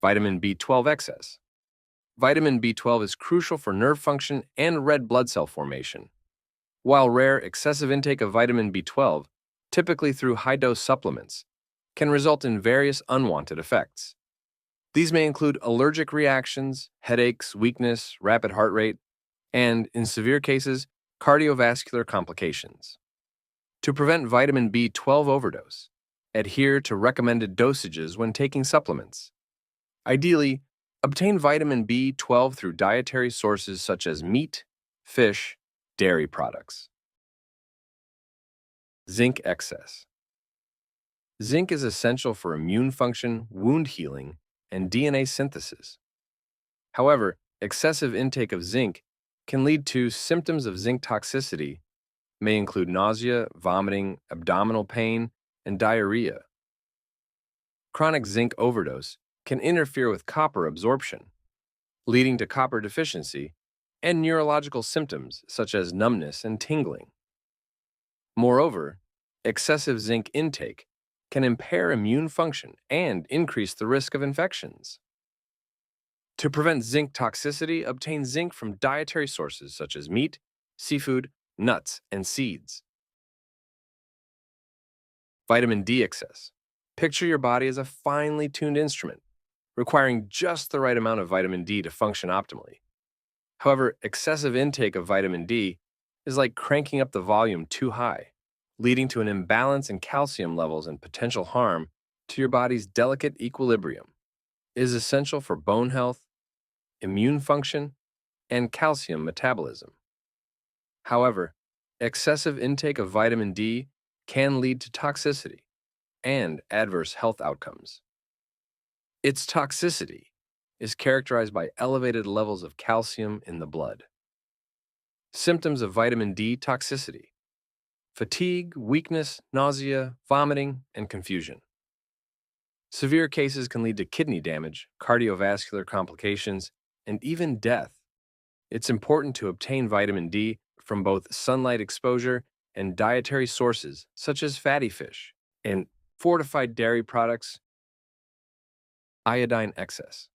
Vitamin B12 excess. Vitamin B12 is crucial for nerve function and red blood cell formation. While rare, excessive intake of vitamin B12, typically through high-dose supplements, can result in various unwanted effects. These may include allergic reactions, headaches, weakness, rapid heart rate, and, in severe cases, cardiovascular complications. To prevent vitamin B12 overdose, adhere to recommended dosages when taking supplements. Ideally, obtain vitamin B12 through dietary sources such as meat, fish, dairy products. Zinc excess. Zinc is essential for immune function, wound healing, and DNA synthesis. However, excessive intake of zinc can lead to symptoms of zinc toxicity, may include nausea, vomiting, abdominal pain, and diarrhea. Chronic zinc overdose can interfere with copper absorption, leading to copper deficiency and neurological symptoms such as numbness and tingling. Moreover, excessive zinc intake can impair immune function and increase the risk of infections. To prevent zinc toxicity, obtain zinc from dietary sources such as meat, seafood, nuts, and seeds. Vitamin D excess. Picture your body as a finely tuned instrument, requiring just the right amount of vitamin D to function optimally. However, excessive intake of vitamin D is like cranking up the volume too high, leading to an imbalance in calcium levels and potential harm to your body's delicate equilibrium. It is essential for bone health, immune function, and calcium metabolism. However, excessive intake of vitamin D can lead to toxicity and adverse health outcomes. Its toxicity is characterized by elevated levels of calcium in the blood. Symptoms of vitamin D toxicity: fatigue, weakness, nausea, vomiting, and confusion. Severe cases can lead to kidney damage, cardiovascular complications, and even death. It's important to obtain vitamin D from both sunlight exposure and dietary sources such as fatty fish and fortified dairy products. Iodine excess.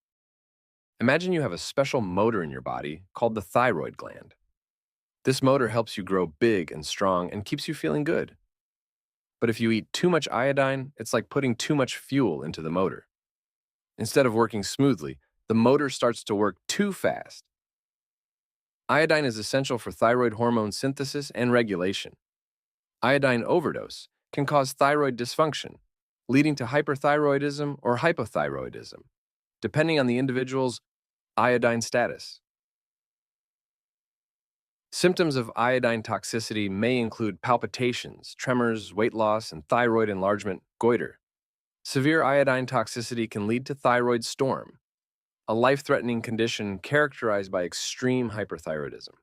Imagine you have a special motor in your body called the thyroid gland. This motor helps you grow big and strong and keeps you feeling good. But if you eat too much iodine, it's like putting too much fuel into the motor. Instead of working smoothly, the motor starts to work too fast. Iodine is essential for thyroid hormone synthesis and regulation. Iodine overdose can cause thyroid dysfunction, leading to hyperthyroidism or hypothyroidism, depending on the individual's iodine status. Symptoms of iodine toxicity may include palpitations, tremors, weight loss, and thyroid enlargement, goiter. Severe iodine toxicity can lead to thyroid storm, a life-threatening condition characterized by extreme hyperthyroidism.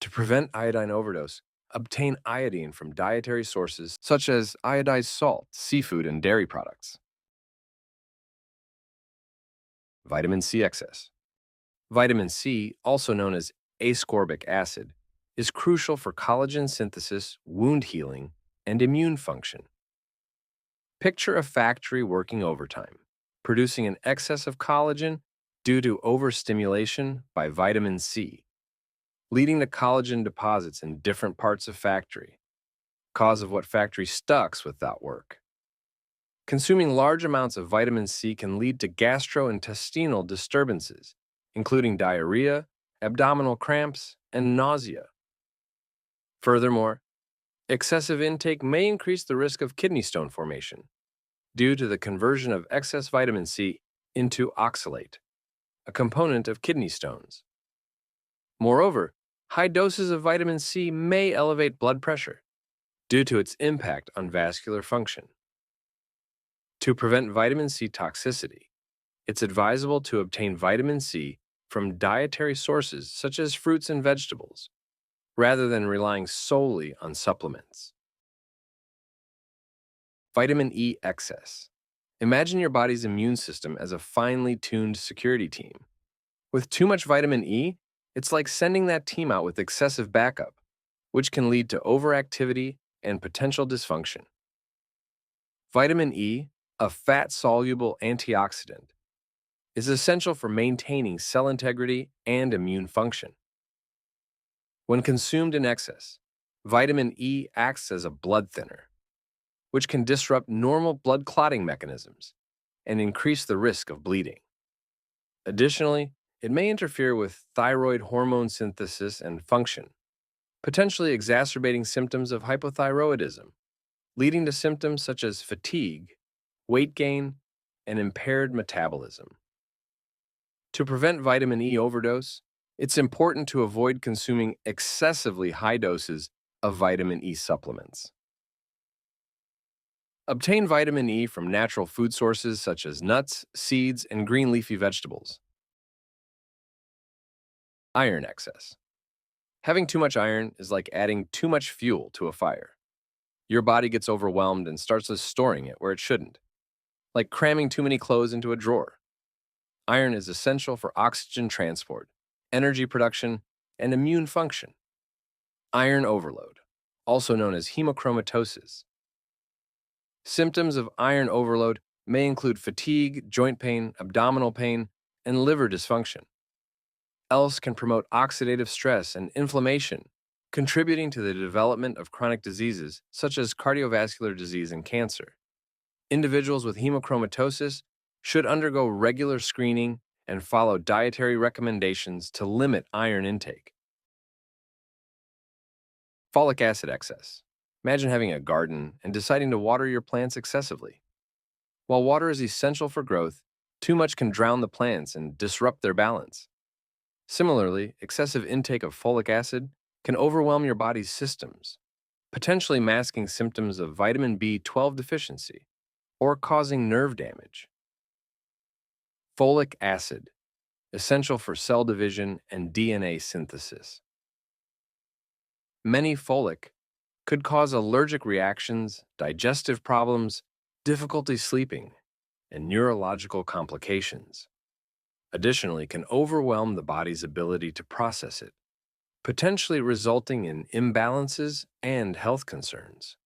To prevent iodine overdose, obtain iodine from dietary sources such as iodized salt, seafood, and dairy products. Vitamin C excess. Vitamin C, also known as ascorbic acid, is crucial for collagen synthesis, wound healing, and immune function. Picture a factory working overtime, producing an excess of collagen due to overstimulation by vitamin C, leading to collagen deposits in different parts of factory, cause of what factory stucks without work. Consuming large amounts of vitamin C can lead to gastrointestinal disturbances, including diarrhea, abdominal cramps, and nausea. Furthermore, excessive intake may increase the risk of kidney stone formation due to the conversion of excess vitamin C into oxalate, a component of kidney stones. Moreover, high doses of vitamin C may elevate blood pressure due to its impact on vascular function. To prevent vitamin C toxicity, it's advisable to obtain vitamin C from dietary sources such as fruits and vegetables, rather than relying solely on supplements. Vitamin E excess. Imagine your body's immune system as a finely tuned security team. With too much vitamin E, it's like sending that team out with excessive backup, which can lead to overactivity and potential dysfunction. Vitamin E, a fat-soluble antioxidant, is essential for maintaining cell integrity and immune function. When consumed in excess, vitamin E acts as a blood thinner, which can disrupt normal blood clotting mechanisms and increase the risk of bleeding. Additionally, it may interfere with thyroid hormone synthesis and function, potentially exacerbating symptoms of hypothyroidism, leading to symptoms such as fatigue, weight gain, and impaired metabolism. To prevent vitamin E overdose, it's important to avoid consuming excessively high doses of vitamin E supplements. Obtain vitamin E from natural food sources such as nuts, seeds, and green leafy vegetables. Iron excess. Having too much iron is like adding too much fuel to a fire. Your body gets overwhelmed and starts storing it where it shouldn't, like cramming too many clothes into a drawer. Iron is essential for oxygen transport, energy production, and immune function. Iron overload, also known as hemochromatosis. Symptoms of iron overload may include fatigue, joint pain, abdominal pain, and liver dysfunction. Else can promote oxidative stress and inflammation, contributing to the development of chronic diseases such as cardiovascular disease and cancer. Individuals with hemochromatosis should undergo regular screening and follow dietary recommendations to limit iron intake. Folic acid excess. Imagine having a garden and deciding to water your plants excessively. While water is essential for growth, too much can drown the plants and disrupt their balance. Similarly, excessive intake of folic acid can overwhelm your body's systems, potentially masking symptoms of vitamin B12 deficiency or causing nerve damage. Folic acid, essential for cell division and DNA synthesis. Many folic could cause allergic reactions, digestive problems, difficulty sleeping, and neurological complications. Additionally, can overwhelm the body's ability to process it, potentially resulting in imbalances and health concerns.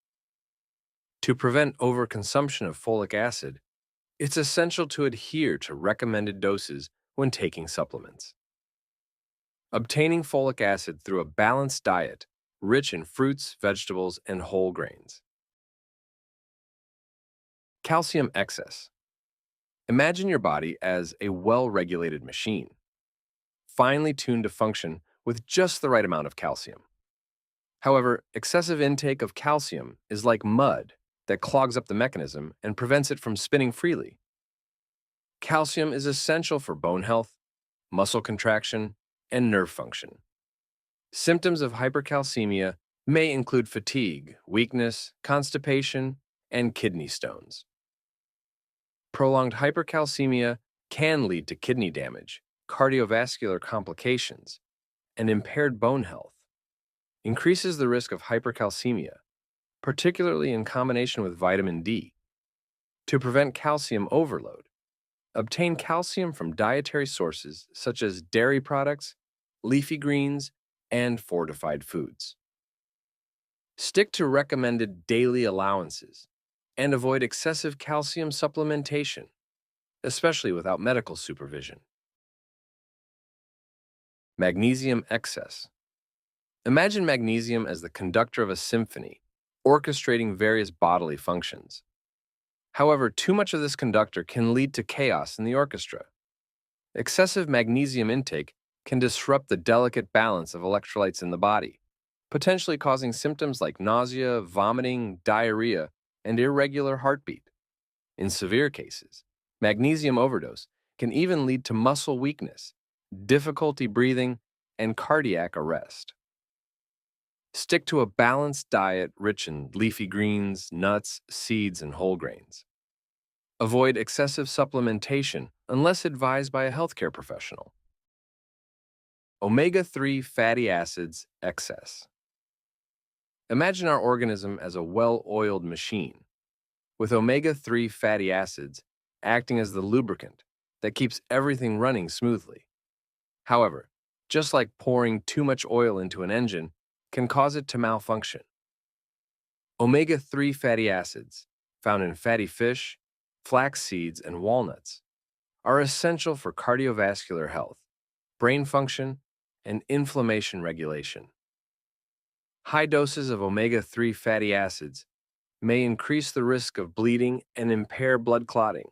To prevent overconsumption of folic acid, it's essential to adhere to recommended doses when taking supplements. Obtaining folic acid through a balanced diet rich in fruits, vegetables, and whole grains. Calcium excess. Imagine your body as a well-regulated machine, finely tuned to function with just the right amount of calcium. However, excessive intake of calcium is like mud that clogs up the mechanism and prevents it from spinning freely. Calcium is essential for bone health, muscle contraction, and nerve function. Symptoms of hypercalcemia may include fatigue, weakness, constipation, and kidney stones. Prolonged hypercalcemia can lead to kidney damage, cardiovascular complications, and impaired bone health. Increases the risk of hypercalcemia, particularly in combination with vitamin D. To prevent calcium overload, obtain calcium from dietary sources such as dairy products, leafy greens, and fortified foods. Stick to recommended daily allowances and avoid excessive calcium supplementation, especially without medical supervision. Magnesium excess. Imagine magnesium as the conductor of a symphony, orchestrating various bodily functions. However, too much of this conductor can lead to chaos in the orchestra. Excessive magnesium intake can disrupt the delicate balance of electrolytes in the body, potentially causing symptoms like nausea, vomiting, diarrhea, and irregular heartbeat. In severe cases, magnesium overdose can even lead to muscle weakness, difficulty breathing, and cardiac arrest. Stick to a balanced diet rich in leafy greens, nuts, seeds, and whole grains. Avoid excessive supplementation unless advised by a healthcare professional. Omega-3 fatty acids excess. Imagine our organism as a well-oiled machine, with omega-3 fatty acids acting as the lubricant that keeps everything running smoothly. However, just like pouring too much oil into an engine can cause it to malfunction. Omega-3 fatty acids, found in fatty fish, flax seeds, and walnuts, are essential for cardiovascular health, brain function, and inflammation regulation. High doses of omega-3 fatty acids may increase the risk of bleeding and impair blood clotting,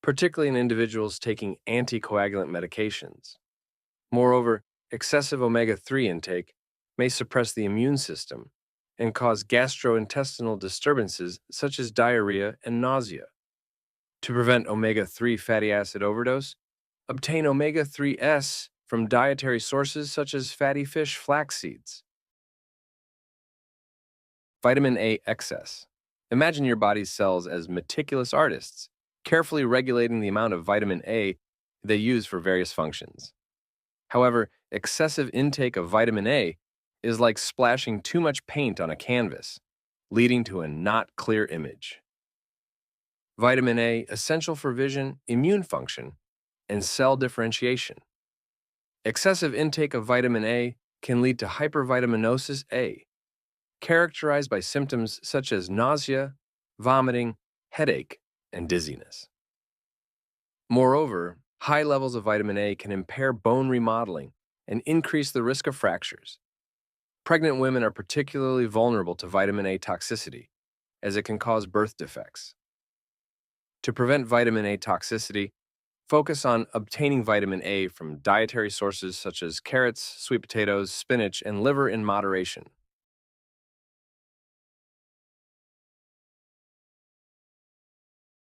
particularly in individuals taking anticoagulant medications. Moreover, excessive omega-3 intake may suppress the immune system and cause gastrointestinal disturbances such as diarrhea and nausea. To prevent omega-3 fatty acid overdose, obtain omega-3s from dietary sources such as fatty fish flax seeds. Vitamin A excess. Imagine your body's cells as meticulous artists, carefully regulating the amount of vitamin A they use for various functions. However, excessive intake of vitamin A is like splashing too much paint on a canvas, leading to a not clear image. Vitamin A essential for vision, immune function, and cell differentiation. Excessive intake of vitamin A can lead to hypervitaminosis A, characterized by symptoms such as nausea, vomiting, headache, and dizziness. Moreover, high levels of vitamin A can impair bone remodeling and increase the risk of fractures. Pregnant women are particularly vulnerable to vitamin A toxicity, as it can cause birth defects. To prevent vitamin A toxicity, focus on obtaining vitamin A from dietary sources such as carrots, sweet potatoes, spinach, and liver in moderation.